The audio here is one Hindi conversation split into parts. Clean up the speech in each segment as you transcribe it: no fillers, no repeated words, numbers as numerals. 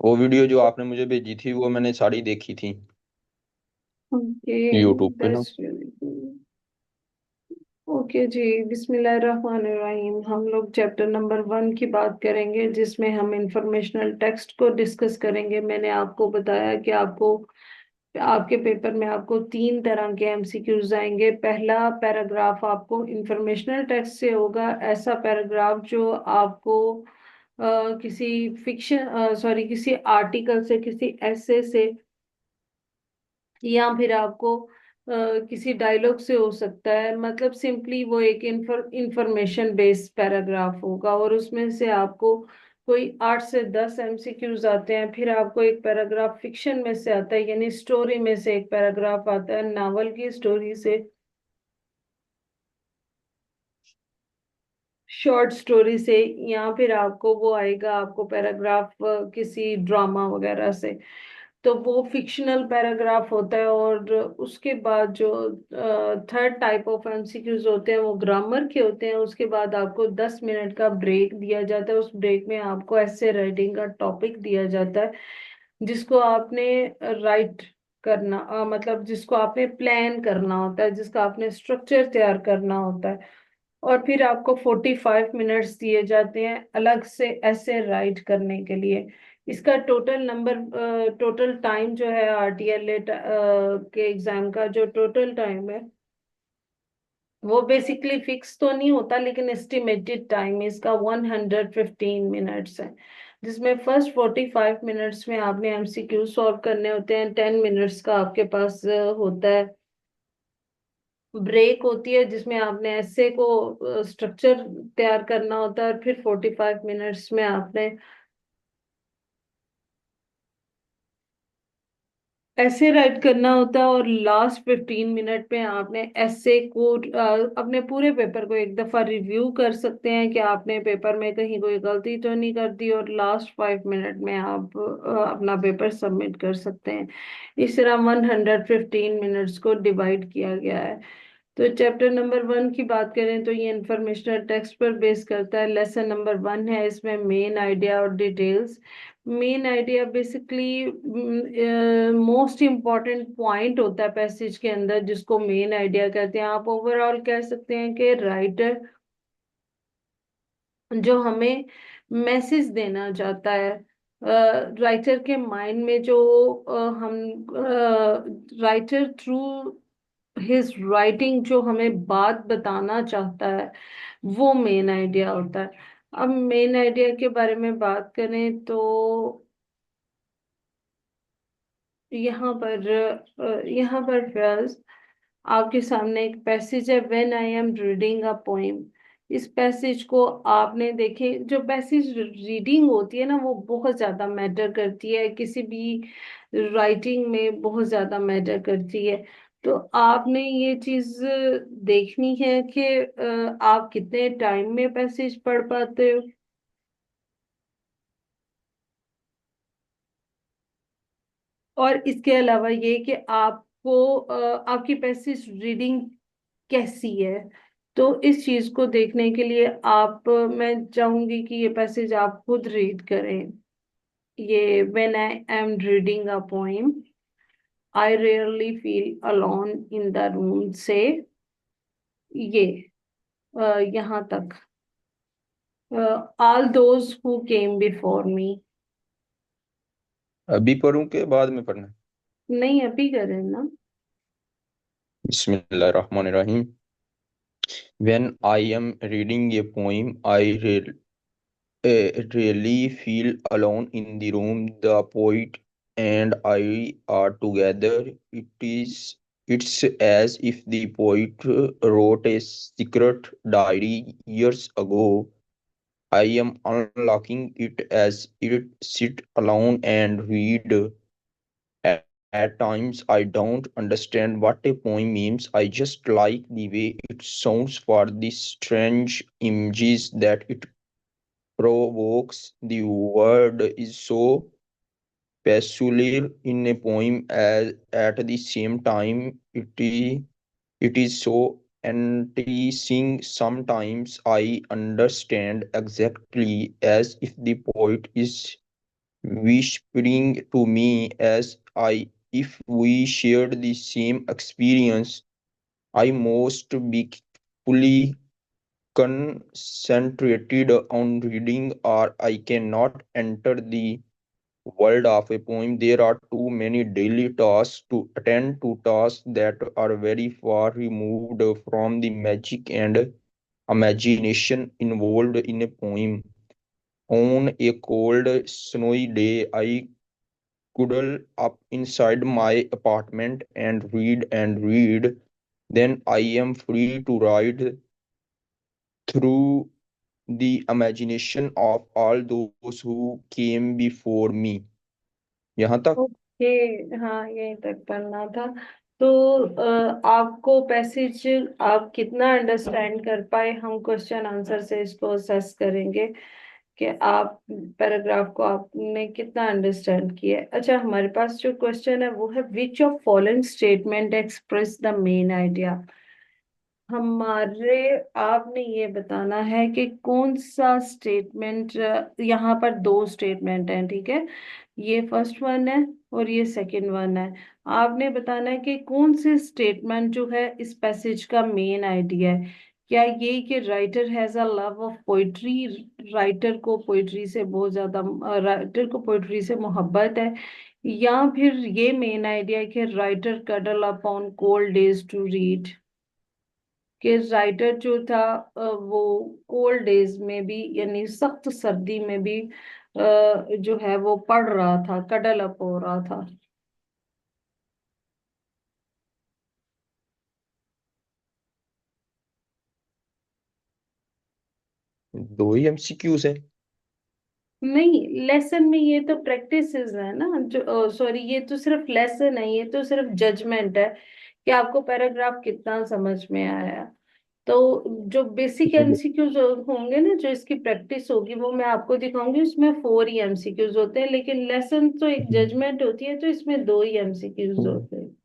वो वीडियो जो आपने मुझे भेजी थी वो मैंने सारी देखी थी ओके, यूट्यूब पे ना। That's really good. ओके जी, बिस्मिल्लाहिर्रहमानिर्रहीम। हम लोग चैप्टर नंबर 1 की बात करेंगे, जिसमें हम इंफॉर्मेशनल टेक्स्ट को डिस्कस करेंगे। मैंने आपको बताया कि आपको आपके पेपर में आपको 3 तरह के एमसीक्यूज आएंगे। पहला पैराग्राफ आपको इंफॉर्मेशनल टेक्स्ट से होगा, ऐसा पैराग्राफ जो आपको किसी फिक्शन सॉरी किसी आर्टिकल से, किसी ऐसे से, या फिर आपको किसी डायलॉग से हो सकता है। मतलब सिंपली वो एक इंफॉर्मेशन बेस्ड पैराग्राफ होगा, और उसमें से आपको कोई 8 से 10 एमसीक्यूज आते हैं। फिर आपको एक पैराग्राफ फिक्शन में से आता है, यानी स्टोरी में से एक पैराग्राफ आता है, नावल की स्टोरी से, शॉर्ट स्टोरी से, या फिर आपको वो आएगा आपको पैराग्राफ किसी ड्रामा वगैरह से। तो वो फिक्शनल पैराग्राफ होता है। और उसके बाद जो थर्ड टाइप ऑफ एमसीक्यूज होते हैं वो ग्रामर के होते हैं। उसके बाद आपको 10 मिनट का ब्रेक दिया जाता है। उस ब्रेक में आपको ऐसे राइटिंग का टॉपिक दिया जाता है, जिसको आपने राइट करना मतलब जिसको आपने प्लान करना होता है, जिसका आपने स्ट्रक्चर तैयार करना होता है। और फिर आपको 45 मिनट्स दिए जाते हैं अलग से ऐसे राइट करने के लिए। इसका टोटल टाइम जो है आरटीएल के एग्जाम का जो टोटल टाइम है, वो बेसिकली फिक्स तो नहीं होता, लेकिन एस्टिमेटेड टाइम इसका 115 मिनट्स है। जिसमें फर्स्ट 45 मिनट्स में आपने एमसीक्यू सॉल्व करने होते हैं। 10 मिनट्स का आपके पास होता है ब्रेक होती है, जिसमें आपने ऐसे को स्ट्रक्चर तैयार करना होता है। और फिर 45 मिनट्स में आपने ऐसे राइट करना होता है। और लास्ट 15 मिनट में आपने ऐसे को अपने पूरे पेपर को एक दफा रिव्यू कर सकते हैं कि आपने पेपर में कहीं कोई गलती तो नहीं कर दी, और लास्ट 5 मिनट में आप अपना पेपर सबमिट कर सकते हैं। इस तरह 115 मिनट्स को डिवाइड किया गया है। तो चैप्टर नंबर 1 की बात करें तो ये इंफॉर्मेशनल टेक्स्ट पर बेस करता है। लेसन नंबर 1 है, इसमें मेन आइडिया और details. Main idea basically most important point होता है पैसेज के अंदर, जिसको मेन आइडिया कहते हैं। आप ओवरऑल कह सकते हैं कि राइटर जो हमें मैसेज देना चाहता है, राइटर के माइंड में जो हम राइटर थ्रू हिज राइटिंग जो हमें बात बताना चाहता है, वो मेन आइडिया होता है। अब मेन आइडिया के बारे में बात करें तो यहाँ पर फर्स्ट आपके सामने एक पैसेज है, when I am reading a poem. इस पैसेज को आपने देखे, जो पैसेज रीडिंग होती है ना, वो बहुत ज्यादा मैटर करती है, किसी भी राइटिंग में बहुत ज्यादा मैटर करती है। तो आपने ये चीज देखनी है कि आप कितने टाइम में पैसेज पढ़ पाते हो। और इसके अलावा ये कि आपको आपकी पैसिव रीडिंग कैसी है। तो इस चीज को देखने के लिए मैं चाहूंगी कि ये पैसेज आप खुद रीड करें। ये when I am reading a poem, I rarely feel alone in the room से, ये यहाँ तक, all those who came before me. अभी पढ़ूं के बाद में पढ़ना? नहीं, अभी करें ना। बिस्मिल्लाहिर्रहमानिर्रहीम। When I am reading a poem, really feel alone in the room. The poet and I are together. It's as if the poet wrote a secret diary years ago. I am unlocking it as it sit alone and read. At times, I don't understand what a poem means. I just like the way it sounds for the strange images that it provokes. The word is so peculiar in a poem as at the same time it is so enticing. Sometimes I understand exactly as if the poet is whispering to me as I if we shared the same experience. I must be fully concentrated on reading, or I cannot enter the world of a poem. There are too many daily tasks to attend to, tasks that are very far removed from the magic and imagination involved in a poem. On a cold, snowy day, I cuddle up inside my apartment and read. Then I am free to ride through the imagination of all those who came before me. यहाँ तक। ओके। हाँ, यहीं तक पढ़ना था। तो आपको पैसेज आप कितना अंडरस्टैंड कर पाए, हम क्वेश्चन आंसर से इसको असेस करेंगे कि आप पैराग्राफ को आपने कितना अंडरस्टैंड किया है। अच्छा, हमारे पास जो क्वेश्चन है वो है, which of following statement express the main idea. हमारे आपने ये बताना है कि कौन सा स्टेटमेंट, यहाँ पर दो स्टेटमेंट हैं, ठीक है, ये फर्स्ट वन है और ये सेकंड वन है। आपने बताना है कि कौन से स्टेटमेंट जो है इस पैसेज का मेन आइडिया है। क्या ये कि writer has a love of poetry, writer को पोइट्री से बहुत ज्यादा, राइटर को पोइट्री से मोहब्बत है, या फिर ये मेन आइडिया है कि writer cuddle upon cold days to read, कि राइटर जो था वो कोल्ड डेज में भी यानी सख्त सर्दी में भी जो है वो पढ़ रहा था, कडल अप हो रहा था। दो ही एमसीक्यूज है। नहीं, लेसन में ये तो प्रैक्टिसेस है ना, जो सॉरी, ये तो सिर्फ लेसन है, ये तो सिर्फ जजमेंट है कि आपको पैराग्राफ कितना समझ में आया। तो जो बेसिक एमसीक्यूज होंगे ना, जो इसकी प्रैक्टिस होगी, वो मैं आपको दिखाऊंगी, उसमें 4 ही एमसीक्यूज होते हैं, लेकिन लेसन तो एक जजमेंट होती है, तो इसमें 2 ही एमसीक्यूज होते हैं।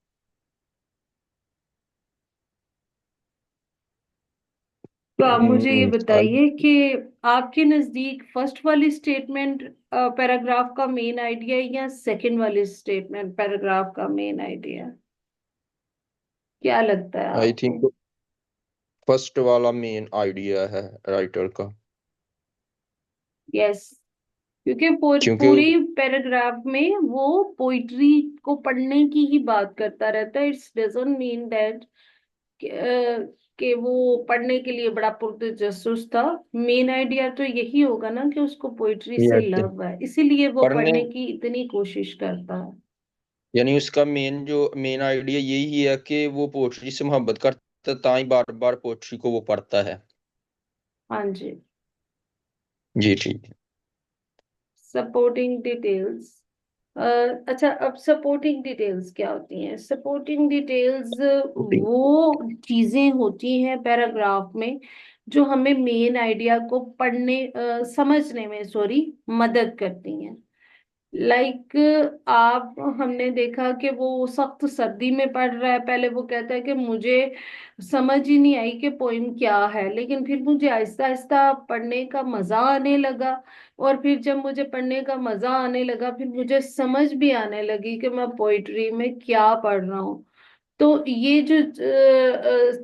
तो आप मुझे ये बताइए कि आपके नजदीक फर्स्ट वाली स्टेटमेंट पैराग्राफ का मेन आइडिया है या सेकंड वाली स्टेटमेंट पैराग्राफ का मेन आइडिया है? क्या लगता है आई आपको? थिंक फर्स्ट वाला मेन आइडिया है राइटर का। यस, क्योंकि क्योंकि पूरी पैराग्राफ में वो पोइट्री को पढ़ने की ही बात करता रहता है। इट्स डजंट मीन दैट कि वो पढ़ने के लिए बड़ा पुरजसूस था। मेन आइडिया तो यही होगा ना कि उसको पोइट्री से यस, लव है, इसीलिए वो पढ़ने पढ़ने की इतनी कोशिश करता है। यानी उसका मेन आइडिया यही है कि वो पोएट्री से मोहब्बत करता, ताई बार बार पोएट्री को वो पढ़ता है। हाँ जी। जी ठीक है। Supporting details. अच्छा, अब सपोर्टिंग डिटेल्स क्या होती हैं? सपोर्टिंग डिटेल्स वो चीजें होती हैं पैराग्राफ में जो हमें मेन आइडिया को पढ़ने समझने में, सॉरी, मदद करती हैं। लाइक आप, हमने देखा कि वो सख्त सर्दी में पढ़ रहा है, पहले वो कहता है कि मुझे समझ ही नहीं आई कि पोइम क्या है, लेकिन फिर मुझे आहिस्ता आहिस्ता पढ़ने का मजा आने लगा, और फिर जब मुझे पढ़ने का मजा आने लगा, फिर मुझे समझ भी आने लगी कि मैं पोइट्री में क्या पढ़ रहा हूँ। तो ये जो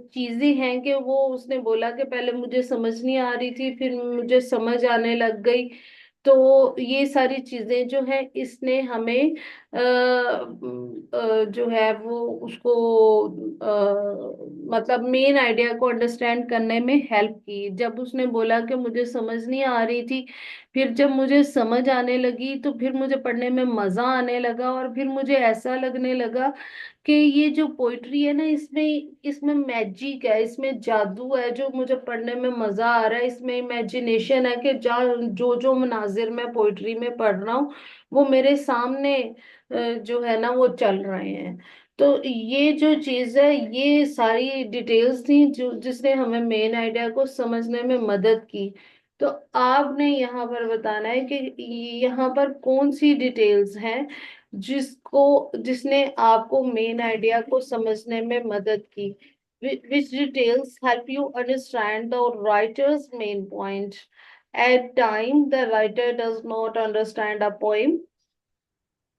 चीजें हैं कि वो उसने बोला कि पहले मुझे समझ नहीं आ रही थी, फिर मुझे समझ आने लग गई। तो ये सारी चीजें जो है इसने हमें जो है वो उसको मतलब मेन आइडिया को अंडरस्टैंड करने में हेल्प की। जब उसने बोला कि मुझे समझ नहीं आ रही थी, फिर जब मुझे समझ आने लगी तो फिर मुझे पढ़ने में मजा आने लगा, और फिर मुझे ऐसा लगने लगा कि ये जो पोइट्री है ना, इसमें इसमें मैजिक है, इसमें जादू है, जो मुझे पढ़ने में मजा आ रहा है, इसमें इमेजिनेशन है कि जहाँ जो जो मनाजिर मैं पोइट्री में पढ़ रहा हूँ वो मेरे सामने जो है ना वो चल रहे हैं। तो ये जो चीज है, ये सारी डिटेल्स थी जो जिसने हमें मेन आइडिया को समझने में मदद की। तो आपने यहाँ पर बताना है कि यहाँ पर कौन सी डिटेल्स हैं जिसने आपको मेन आइडिया को समझने में मदद की। Which details help you understand the writer's main point At time the writer does not understand a poem.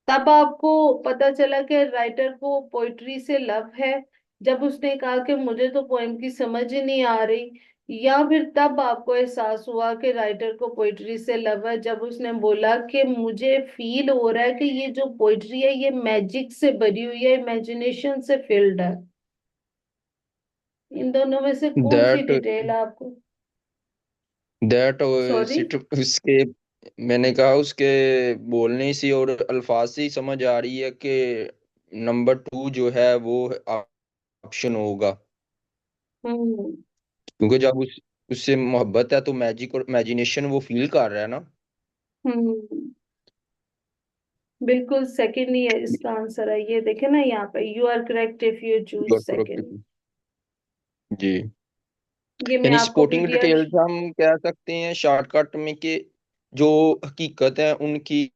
तब आपको पता चला कि राइटर को पोइट्री से लव है, जब उसने कहा कि मुझे तो पोएम की समझ ही नहीं आ रही। या फिर तब आपको एहसास हुआ कि राइटर को पोइट्री से लव है, जब उसने बोला कि मुझे फील हो रहा है कि ये जो पोइट्री है ये मैजिक से भरी हुई है, इमेजिनेशन से फिल्ड है। इन दोनों में से कौन सी दैट डिटेल आपको? That sorry. सिर्फ उसके, मैंने कहा उसके बोलने से और अल्फाज से ही समझ आ रही है कि नंबर टू जो है वो ऑप्शन होगा। हम्म। क्योंकि जब उससे मोहब्बत है तो मैजिक और इमेजिनेशन वो फील कर रहा है ना। हम्म। बिल्कुल सेकंड ही है इसका आंसर है, ये देखे ना यहाँ पे, you are correct if you choose your second. Productive. जी। ये मैं यानी आपको स्पोर्टिंग पीडीएफ। डिटेल्स हम कह सकते हैं शॉर्टकट में कि जो हकीकत है उनकी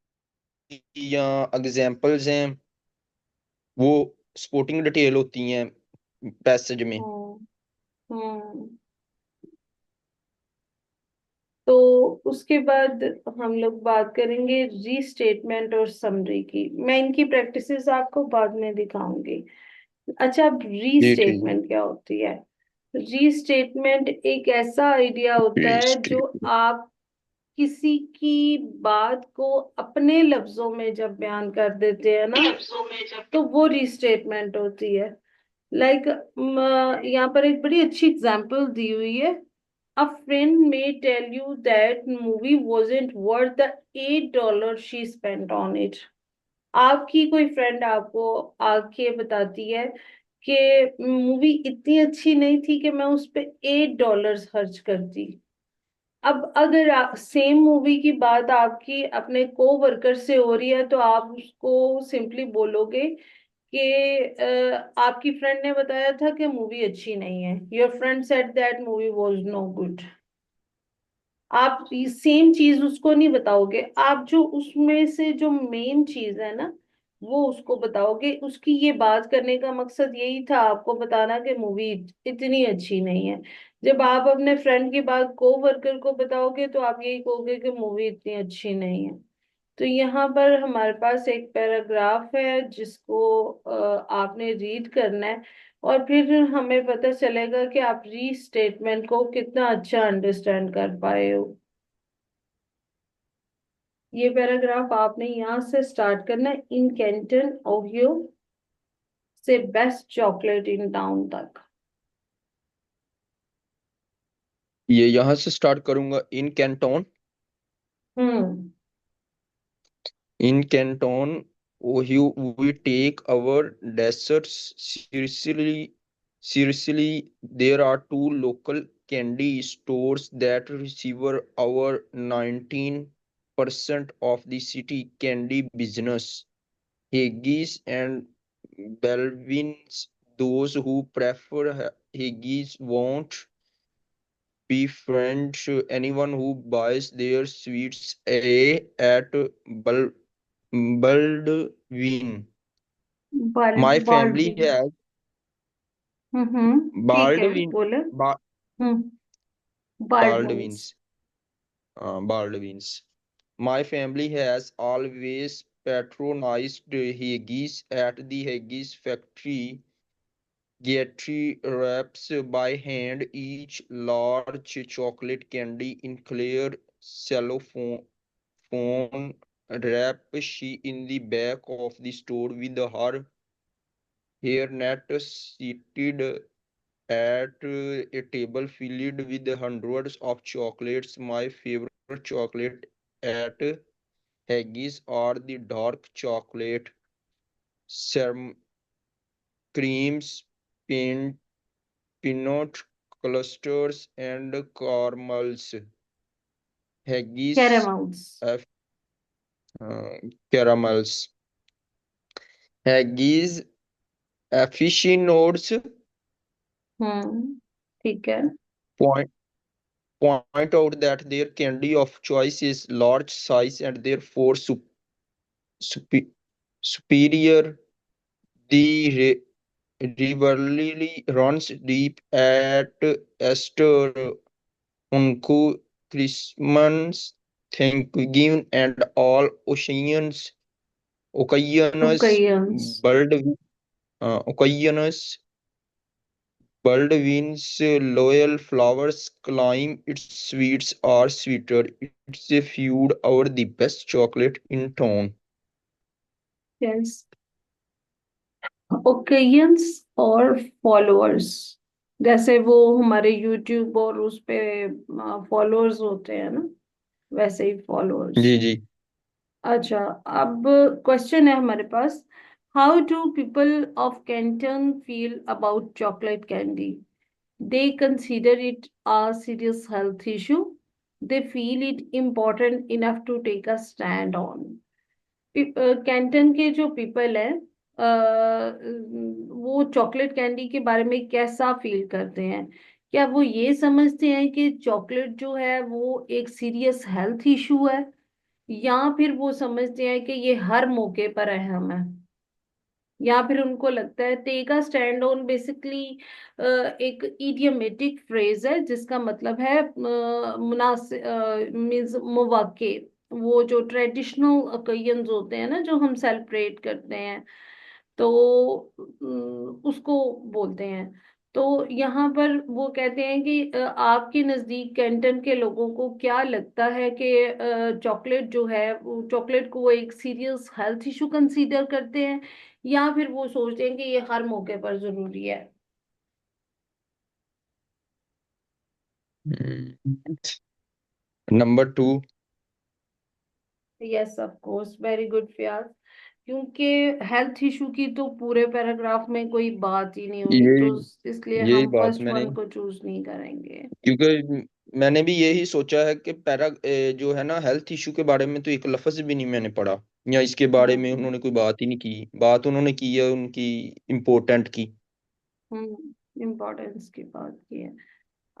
या एग्जांपल्स हैं वो स्पोर्टिंग डिटेल होती हैं पैसेज में। हम्म। हम्म। तो उसके बाद हम लोग बात करेंगे रीस्टेटमेंट और समरी की। मैं इनकी प्रैक्टिसेस आपको बाद में दिखाऊंगी। अच्छा, अब जी ठीक रीस्टेटमेंट क्या होती है? रीस्टेटमेंट एक ऐसा आइडिया होता है है। जो आप किसी की बात को अपने लफ्जों में जब बयान कर देते हैं ना, तो वो रीस्टेटमेंट होती है। लाइक यहाँ पर एक बड़ी अच्छी एग्जांपल दी हुई है। A friend may tell you that movie wasn't worth the $8 she spent on it. आपकी कोई फ्रेंड आपको आके बताती है कि मूवी इतनी अच्छी नहीं थी कि मैं उस पे $8 खर्च करती। अब अगर सेम मूवी की बात आपकी अपने को वर्कर से हो रही है, तो आप उसको सिंपली बोलोगे कि आपकी फ्रेंड ने बताया था कि मूवी अच्छी नहीं है, your friend said that movie was no good. आप सेम चीज उसको नहीं बताओगे, आप जो उसमें से जो मेन चीज है ना वो उसको बताओगे। उसकी ये बात करने का मकसद यही था, आपको बताना कि मूवी इतनी अच्छी नहीं है। जब आप अपने फ्रेंड की बात को वर्कर को बताओगे तो आप यही कहोगे कि मूवी इतनी अच्छी नहीं है। तो यहाँ पर हमारे पास एक पैराग्राफ है जिसको आपने रीड करना है, और फिर हमें पता चलेगा कि आप रीस्टेटमेंट को कितना अच्छा अंडरस्टैंड कर पाए हो। ये पैराग्राफ आपने यहाँ से स्टार्ट करना है, इन कैंटन ओहियो से बेस्ट चॉकलेट इन टाउन तक। ये यहाँ से स्टार्ट करूंगा। In Canton, hmm. in Canton, Ohio, we take our desserts seriously. Seriously, there are two local candy stores that receive our 19% of the city candy business. Haggis and Belvins. Those who prefer Haggis won't befriend anyone who buys their sweets at Baldwin. My family Baldwin. has ठीक है, Baldwin, बोले। ba- hmm. बाल्डविन्स। Baldwins, Baldwins. My family has always patronized Haggis at the Haggis factory. Getty wraps by hand each large chocolate candy in clear cellophane wrap. She in the back of the store with her hairnet seated at a table filled with hundreds of chocolates. My favorite chocolate at Haggis are the dark chocolate, some creams, pin, peanut clusters, and caramels. Haggis, कैरेमल्स। uh, caramels. Haggis aficionados ठीक है। point point out that their candy of choice is large size and therefore supe- superior. The rivalry runs deep at Esther Unku. Christmas, Thanksgiving, and all occasions, ओकेयंस। bird, occasions, Baldwin's loyal flowers climb its sweets are sweeter. It's a feud over the best chocolate in town. Yes. ओकेयंस और फॉलोअर्स, जैसे वो हमारे यूट्यूब और उस पे फॉलोअर्स होते हैं ना, वैसे ही फॉलोअर्स। जी जी। अच्छा, अब क्वेश्चन है हमारे पास। How do people of Canton feel about chocolate candy? They consider it a serious health issue, they feel it important enough to take a stand on. Canton के जो पीपल है, वो चॉकलेट कैंडी के बारे में कैसा फील करते हैं? क्या वो ये समझते हैं कि चॉकलेट जो है वो एक सीरियस हेल्थ इशू है, या फिर वो समझते हैं कि ये हर मौके पर अहम है, या फिर उनको लगता है take a stand on basically एक इडियमेटिक फ्रेज है जिसका मतलब है मुनासिब मीन्स मौवाके, वो जो ट्रेडिशनल ओकेजन्स होते हैं ना जो हम सेलिब्रेट करते हैं, तो उसको बोलते हैं। तो यहाँ पर वो कहते हैं कि आपके नज़दीक कैंटन के लोगों को क्या लगता है कि चॉकलेट जो है, चॉकलेट को वो एक सीरियस हेल्थ इशू कंसीडर करते हैं, या फिर वो सोचते हैं कि ये हर मौके पर जरूरी है? Number two. Yes of course, very good Fayaz. क्योंकि हेल्थ इशू की तो पूरे पैराग्राफ में कोई बात ही नहीं हुई, यही तो इसलिए यही हम बात फर्स्ट मैंने, वन को चूज नहीं करेंगे। क्योंकि मैंने भी यही सोचा है कि जो है ना, हेल्थ इशू के बारे में तो एक लफ्ज भी नहीं मैंने पढ़ा, या इसके बारे में हम्म। उन्होंने कोई बात ही नहीं की। बात उन्होंने की है उनकी इम्पोर्टेंट की। इम्पोर्टेंस की बात की है।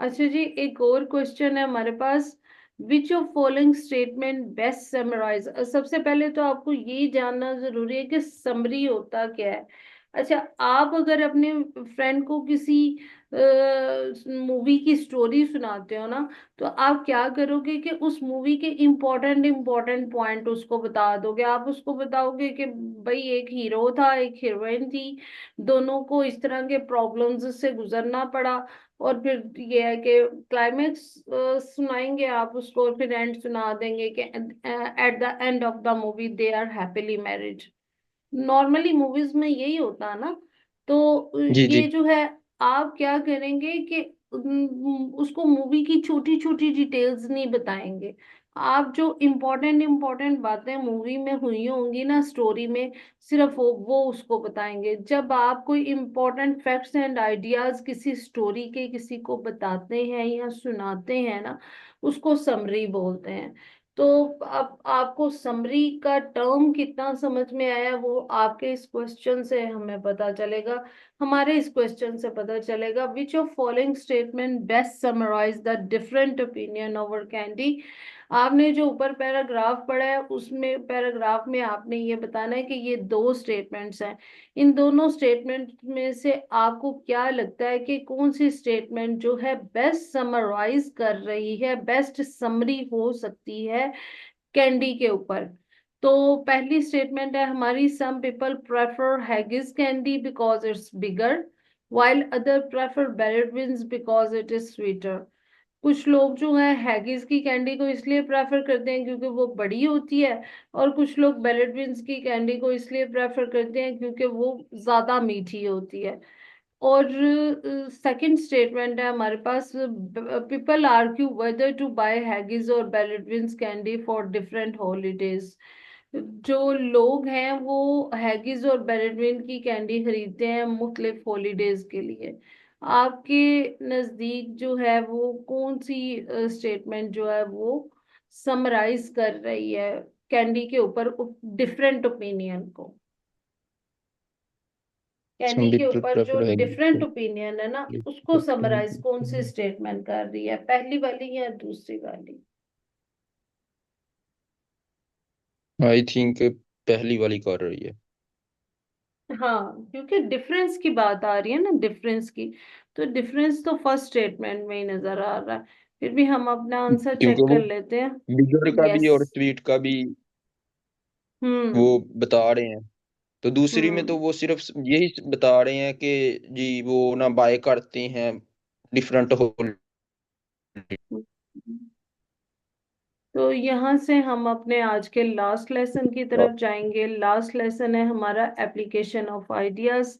अच्छा जी, एक और क्वेश्चन है हमारे पास। Which of following statement best summarize? सबसे पहले तो आपको ये जानना जरूरी है कि समरी होता क्या है। अच्छा, आप अगर अपने फ्रेंड को किसी मूवी की स्टोरी सुनाते हो ना, तो आप क्या करोगे कि उस मूवी के इम्पोर्टेंट इम्पोर्टेंट पॉइंट उसको बता दोगे। आप उसको बताओगे कि भाई एक हीरो था, एक हीरोइन थी, दोनों को इस तरह के प्रॉब्लम्स से गुजरना पड़ा, और फिर ये है कि क्लाइमेक्स सुनाएंगे आप उसको, और फिर एंड सुना देंगे कि at the end of the movie they are happily married. Normally movies में यही होता है ना। तो जी ये जी। जो है, आप क्या करेंगे कि उसको मूवी की छोटी छोटी डिटेल्स नहीं बताएंगे। आप जो इम्पोर्टेंट इम्पोर्टेंट बातें मूवी में हुई होंगी ना, स्टोरी में, सिर्फ वो उसको बताएंगे। जब आप कोई इम्पोर्टेंट फैक्ट्स एंड आइडियाज किसी स्टोरी के किसी को बताते हैं या सुनाते हैं ना, उसको समरी बोलते हैं। तो अब आपको समरी का टर्म कितना समझ में आया वो आपके इस क्वेश्चन से हमें पता चलेगा, हमारे इस क्वेश्चन से पता चलेगा। Which of following statement best summarise the different opinion over candy? आपने जो ऊपर पैराग्राफ पढ़ा है, उसमें पैराग्राफ में आपने ये बताना है कि ये दो स्टेटमेंट्स हैं। इन दोनों स्टेटमेंट में से आपको क्या लगता है कि कौन सी स्टेटमेंट जो है बेस्ट समराइज कर रही है, बेस्ट समरी हो सकती है कैंडी के ऊपर? तो पहली स्टेटमेंट है हमारी, some people prefer haggis candy because it's bigger, while other prefer Belladwins because it is sweeter। कुछ लोग जो है हैगिस की कैंडी को इसलिए प्रेफर करते हैं क्योंकि वो बड़ी होती है, और कुछ लोग बेलेडविंस की कैंडी को इसलिए प्रेफर करते हैं क्योंकि वो ज्यादा मीठी होती है। और सेकंड स्टेटमेंट है हमारे पास, people argue whether to buy Haggis और Baldwin's candy for different holidays. जो लोग हैं वो हैगिस और बेलेडविन की कैंडी खरीदते हैं मुख्तलिफ हॉलीडेज के लिए। आपके नजदीक जो है वो कौन सी स्टेटमेंट जो है वो समराइज कर रही है कैंडी के ऊपर डिफरेंट ओपिनियन को? कैंडी सम के पीपल ऊपर जो प्रेफर डिफरेंट ओपिनियन है ना, उसको समराइज कौन सी स्टेटमेंट कर रही है, पहली वाली या दूसरी वाली? आई थिंक पहली वाली कर रही है। हाँ, क्योंकि डिफरेंस की बात आ रही है ना, डिफरेंस की। तो डिफरेंस तो फर्स्ट स्टेटमेंट में ही नजर आ रहा है, फिर भी हम अपना आंसर क्योंकि चेक वो कर लेते हैं। बिगड़ का भी यस। और स्वीट का भी वो हम्म। बता रहे हैं। तो दूसरी में तो हम्म। वो सिर्फ यही बता रहे हैं कि जी वो ना बाय करते हैं डिफरेंट होल। तो यहाँ से हम अपने आज के लास्ट लेसन की तरफ जाएंगे। लास्ट लेसन है हमारा application of ideas.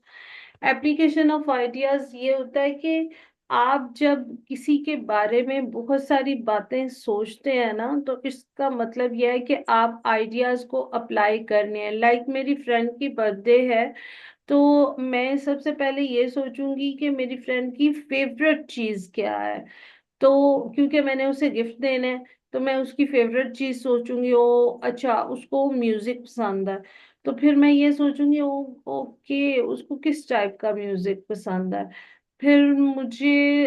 Application of ideas ये होता है कि आप जब किसी के बारे में बहुत सारी बातें सोचते हैं ना, तो इसका मतलब यह है कि आप आइडियाज को अप्लाई करने हैं। लाइक मेरी फ्रेंड की बर्थडे है, तो मैं सबसे पहले ये सोचूंगी कि मेरी फ्रेंड की फेवरेट चीज क्या है। तो क्योंकि मैंने उसे गिफ्ट देना है, तो मैं उसकी फेवरेट चीज सोचूंगी। ओ अच्छा, उसको म्यूजिक पसंद है, तो फिर मैं ये सोचूंगी ओ ओके, उसको किस टाइप का म्यूजिक पसंद है। फिर मुझे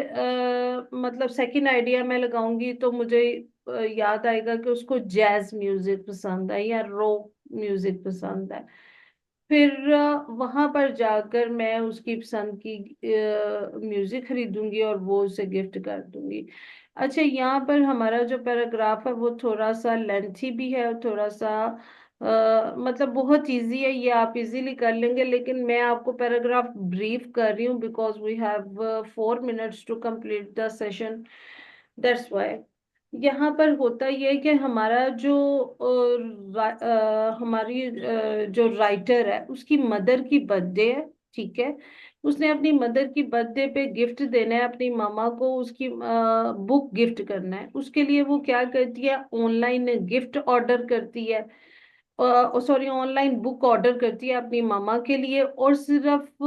मतलब सेकंड आइडिया मैं लगाऊंगी, तो मुझे याद आएगा कि उसको जैज म्यूजिक पसंद है या रॉक म्यूजिक पसंद है। फिर वहां पर जाकर मैं उसकी पसंद की म्यूजिक खरीदूंगी और वो उसे गिफ्ट कर दूंगी। अच्छा, यहाँ पर हमारा जो पैराग्राफ है वो थोड़ा सा लेंथी भी है और थोड़ा सा मतलब बहुत इजी है, ये आप इजीली कर लेंगे, लेकिन मैं आपको पैराग्राफ ब्रीफ कर रही हूँ because we have 4 minutes to complete the session. That's why. यहाँ पर होता यह है कि हमारा जो हमारी जो राइटर है उसकी मदर की बर्थडे है। ठीक है, उसने अपनी मदर की बर्थडे पे गिफ्ट देना है अपनी मामा को, उसकी बुक गिफ्ट करना है। उसके लिए वो क्या करती है, ऑनलाइन गिफ्ट ऑर्डर करती है, सॉरी ऑनलाइन बुक ऑर्डर करती है अपनी मामा के लिए। और सिर्फ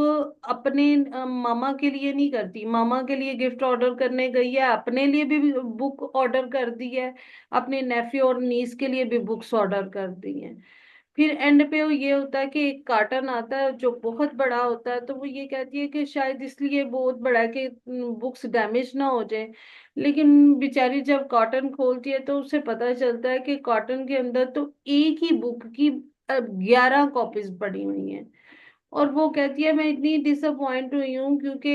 अपने मामा के लिए नहीं करती, मामा के लिए गिफ्ट ऑर्डर करने गई है, अपने लिए भी बुक ऑर्डर कर दी है, अपने नेफ्यू और नीस के लिए भी बुक्स ऑर्डर कर दी हैं। फिर एंड पे वो ये होता है कि एक कार्टन आता है जो बहुत बड़ा होता है, तो वो ये कहती है कि शायद इसलिए बहुत बड़ा है कि बुक्स डैमेज ना हो जाए। लेकिन बेचारी जब कॉटन खोलती है तो उसे पता चलता है कि कॉटन के अंदर तो एक ही बुक की 11 कॉपीज पड़ी हुई हैं। और वो कहती है मैं इतनी डिसअपॉइंट हुई हूँ क्योंकि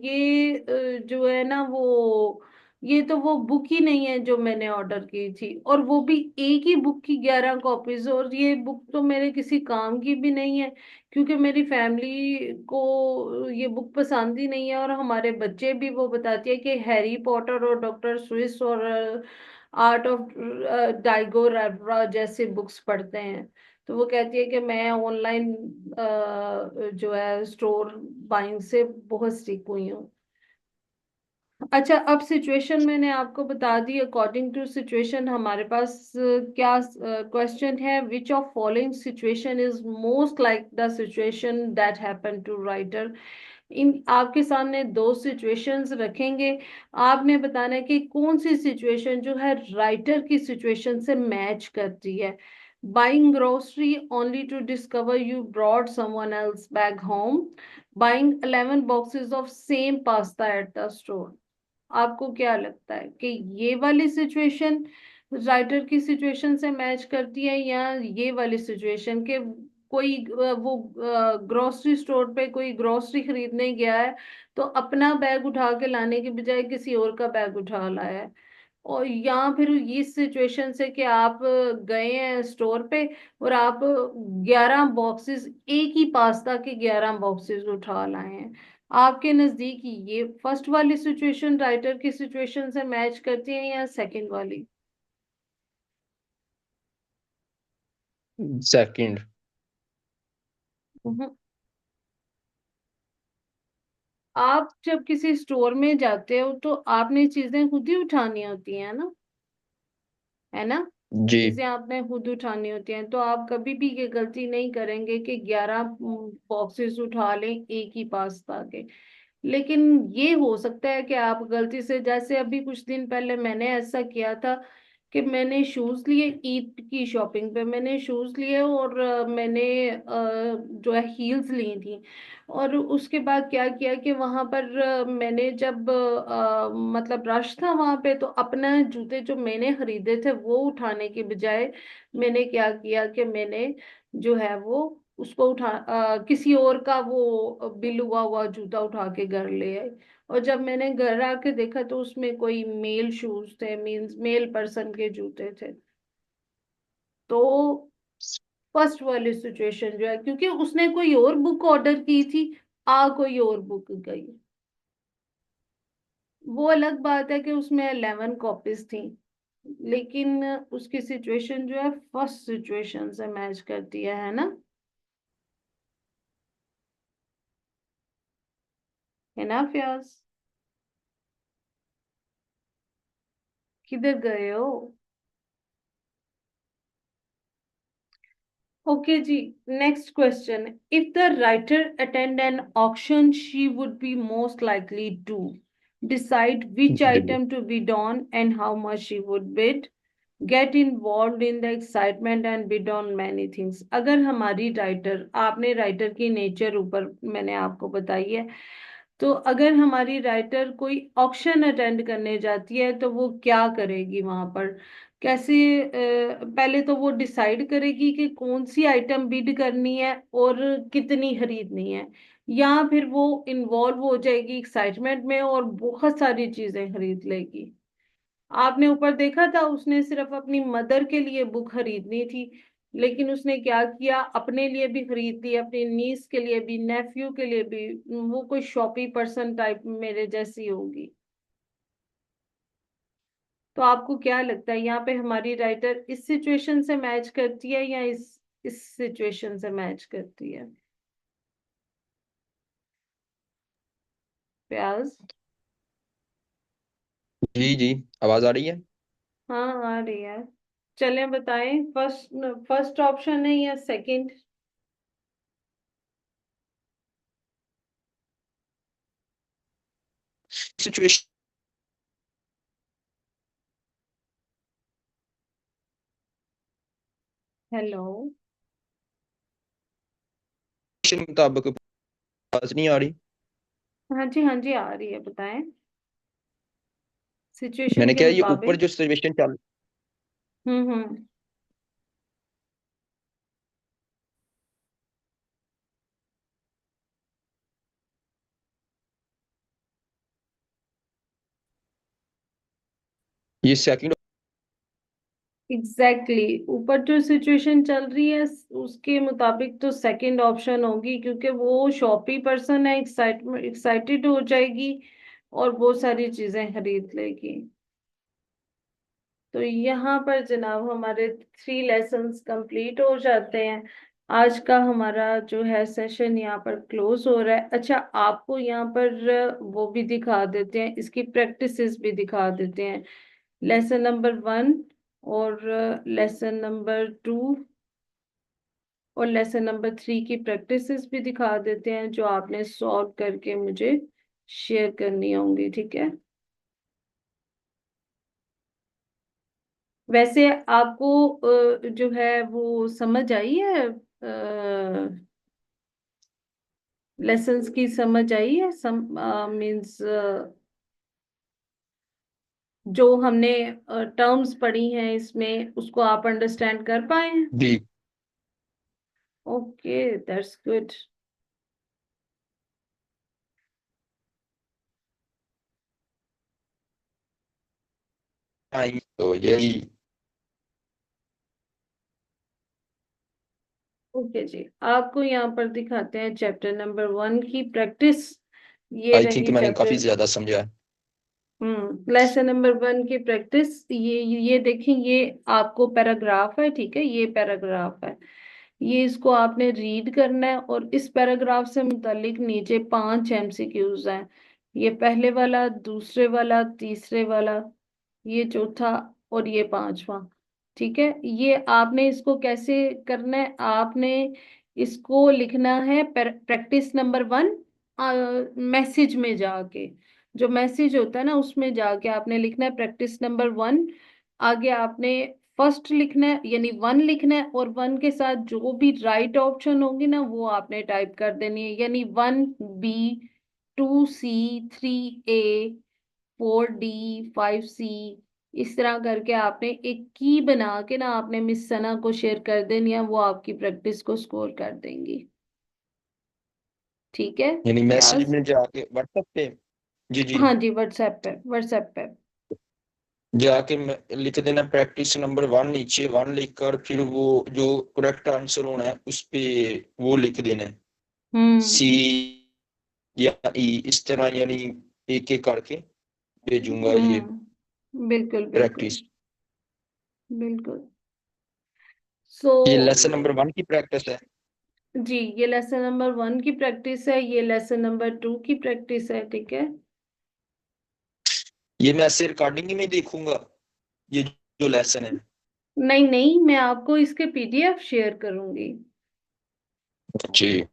ये जो है ना वो, ये तो वो बुक ही नहीं है जो मैंने ऑर्डर की थी, और वो भी एक ही बुक की 11 कॉपीज, और ये बुक तो मेरे किसी काम की भी नहीं है क्योंकि मेरी फैमिली को ये बुक पसंद ही नहीं है। और हमारे बच्चे भी, वो बताती है कि हैरी पॉटर और डॉक्टर स्विस और आर्ट ऑफ डाइगोर जैसे बुक्स पढ़ते हैं। तो वो कहती है कि मैं ऑनलाइन जो है स्टोर बाइंग से बहुत सीख हुई हूँ। अच्छा, अब सिचुएशन मैंने आपको बता दी। अकॉर्डिंग टू सिचुएशन हमारे पास क्या क्वेश्चन है, which of following situation is most like the situation that happen to writer. इन आपके सामने दो सिचुएशंस रखेंगे, आपने बताना है कि कौन सी सिचुएशन जो है राइटर की सिचुएशन से मैच करती है। Buying grocery only to discover you brought someone else back home, buying 11 boxes of same pasta at the store. आपको क्या लगता है कि ये वाली सिचुएशन राइटर की सिचुएशन से मैच करती है, या ये वाली सिचुएशन के कोई वो ग्रोसरी स्टोर पे कोई ग्रोसरी खरीदने गया है, तो अपना बैग उठा के लाने के बजाय किसी और का बैग उठा लाया है। और या फिर इस सिचुएशन से कि आप गए हैं स्टोर पे और आप 11 बॉक्सेस, एक ही पास्ता के 11 बॉक्सेस उठा लाए हैं। आपके नजदीक ये फर्स्ट वाली सिचुएशन राइटर की सिचुएशन से मैच करती है या सेकंड वाली? सेकंड। हम्म। आप जब किसी स्टोर में जाते हो तो आपने चीजें खुद ही उठानी होती हैं ना, है ना? जी। चीजें आपने खुद उठानी होती हैं, तो आप कभी भी ये गलती नहीं करेंगे कि 11 बॉक्सेस उठा लें एक ही पास्ता के। लेकिन ये हो सकता है कि आप गलती से, जैसे अभी कुछ दिन पहले मैंने ऐसा किया था कि मैंने शूज लिए, ईद की शॉपिंग पे मैंने शूज लिए और मैंने जो है हील्स ली थी। और उसके बाद क्या किया कि वहां पर मैंने जब मतलब रश था वहां पे, तो अपना जूते जो मैंने खरीदे थे वो उठाने के बजाय मैंने क्या किया कि मैंने जो है वो उसको किसी और का वो बिल हुआ हुआ जूता उठा के घर ले आए। और जब मैंने घर आके देखा तो उसमें कोई मेल शूज थे, मींस मेल पर्सन के जूते थे। तो फर्स्ट वाली सिचुएशन जो है, क्योंकि उसने कोई और बुक ऑर्डर की थी, आ कोई और बुक गई। वो अलग बात है कि उसमें 11 कॉपीज थी, लेकिन उसकी सिचुएशन जो है फर्स्ट सिचुएशन से मैच करती है ना? है ना फ्याज? किधर गए हो? ओके जी, next question. If the writer attend an auction she would be most likely to decide which देखो, item to be done and how much she would bid, get involve in the excitement and bid on many things. अगर हमारी राइटर, आपने राइटर की नेचर ऊपर मैंने आपको बताई है, तो अगर हमारी राइटर कोई ऑक्शन अटेंड करने जाती है तो वो क्या करेगी वहां पर? कैसे? पहले तो वो डिसाइड करेगी कि कौन सी आइटम बिड करनी है और कितनी खरीदनी है, या फिर वो इन्वॉल्व हो जाएगी एक्साइटमेंट में और बहुत सारी चीजें खरीद लेगी। आपने ऊपर देखा था, उसने सिर्फ अपनी मदर के लिए बुक खरीदनी थी, लेकिन उसने क्या किया, अपने लिए भी खरीद ली, अपनी नीस के लिए भी, नेफ्यू के लिए भी। वो कोई शॉपी पर्सन टाइप मेरे जैसी होगी। तो आपको क्या लगता है, यहाँ पे हमारी राइटर इस सिचुएशन से मैच करती है या इस सिचुएशन से मैच करती है? प्याज? जी जी, आवाज आ रही है। हाँ आ रही है। चलें बताएं, फर्स्ट फर्स्ट ऑप्शन है या सेकंड? Situation hello? मुताबिक आवाज नहीं आ रही। हाँ जी, हाँ जी, आ रही है, बताएं सिचुएशन मैंने के क्या, ये ऊपर मुताबिक। जो सिचुएशन चल, हम्म। ये सेकंड। एग्जैक्टली ऊपर जो सिचुएशन चल रही है उसके मुताबिक तो सेकंड ऑप्शन होगी, क्योंकि वो शॉपी पर्सन है, एक्साइटेड हो जाएगी और बहुत सारी चीजें खरीद लेगी। तो यहाँ पर जनाब हमारे 3 लेसन्स कंप्लीट हो जाते हैं। आज का हमारा जो है सेशन यहाँ पर क्लोज हो रहा है। अच्छा, आपको यहाँ पर वो भी दिखा देते हैं, इसकी प्रैक्टिसेस भी दिखा देते हैं। लेसन नंबर 1 और लेसन नंबर 2 और लेसन नंबर 3 की प्रैक्टिसेस भी दिखा देते हैं, जो आपने सॉल्व करके मुझे शेयर करनी होंगी, ठीक है? वैसे आपको जो है वो समझ आई है, लेसन्स की समझ आई है, सम मीन्स जो हमने टर्म्स पढ़ी हैं इसमें, उसको आप अंडरस्टैंड कर पाए हैं? जी। Okay, that's good. आई तो यही। ओके जी, आपको यहाँ पर दिखाते हैं चैप्टर नंबर 1 की प्रैक्टिस। ये आई थिंक रही मैंने काफी चैप्टर। ज्यादा समझा है। लेसन नंबर 1 की प्रैक्टिस, ये देखें, ये आपको पैराग्राफ है, ठीक है? ये पैराग्राफ है, ये इसको आपने रीड करना है और इस पैराग्राफ से मुतालिक नीचे 5 MCQs हैं। ये पहले वाला, दूसरे वाला, तीसरे वाला, ये चौथा और ये पांचवा। ठीक है, ये आपने इसको कैसे करना है, आपने इसको लिखना है प्रैक्टिस नंबर 1 मैसेज में जाके। जो मैसेज होता है ना, उसमें जाके आपने लिखना है प्रैक्टिस नंबर 1। आगे आपने फर्स्ट लिखना है, यानी 1 लिखना है, और 1 के साथ जो भी राइट ऑप्शन होंगी ना वो आपने टाइप कर देनी है, यानी 1B, 2C, 3A, 4D, 5C। इस तरह करके आपने एक की बना के ना आपने मिस सना को शेयर कर देनी है, वो आपकी प्रैक्टिस को स्कोर कर देंगी। ठीक है यानी मैसेज प्याज? में जाके व्हाट्सएप पे जी जी। हाँ जी, व्हाट्सएप पे, व्हाट्सएप पे। जाके लिख देना प्रैक्टिस नंबर 1, नीचे 1 लिखकर फिर वो जो करेक्ट आंसर होना है उस पे वो लिख देना है, हम्म। सी या ई, इस तरह यानी एक एक करके भेजूंगा ये बिल्कुल बिल्कुल। प्रैक्टिस। बिल्कुल। सो ये लेसन नंबर 1 की प्रैक्टिस है। जी, ये लेसन नंबर 1 की प्रैक्टिस है, ये लेसन नंबर 2 की प्रैक्टिस है, ठीक है। ये मैं ऐसे रिकॉर्डिंग में देखूंगा, ये जो लेसन है। नहीं नहीं, मैं आपको इसके पीडीएफ शेयर करूंगी। जी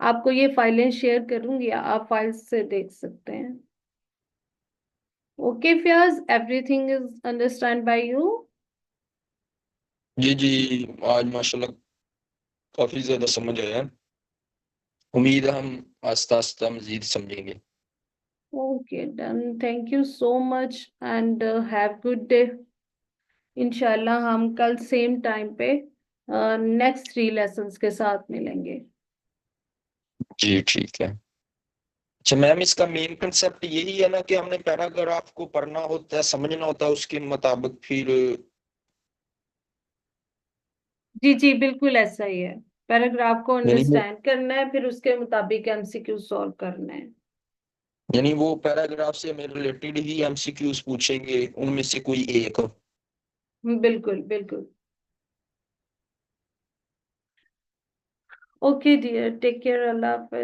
आपको ये फाइलें शेयर करूंगी, आप फाइल्स से देख सकते हैं। Okay Fayaz, everything is understand by you. जी जी। आज माशाल्लाह काफी ज्यादा समझ आया है। उम्मीद है हम आस्ता आस्ता मजीद समझेंगे। Okay done, thank you so much and have good day. इंशाल्लाह हम कल सेम टाइम पे नेक्स्ट 3 लेसन्स के साथ मिलेंगे। जी ठीक है। अच्छा मैम, इसका मेन कंसेप्ट यही है ना कि हमने पैराग्राफ को पढ़ना होता है, समझना होता है उसके मुताबिक फिर। जी जी, बिल्कुल ऐसा ही है। पैराग्राफ को यानी वो अंडरस्टैंड करना है, फिर उसके मुताबिक एमसीक्यू सॉल्व करना है। यानी वो पैराग्राफ से हमें रिलेटेड ही एमसीक्यूज पूछेंगे, उनमें से कोई एक। बिल्कुल बिल्कुल। ओके डियर, टेक केयर, अल्लाह हाफिज।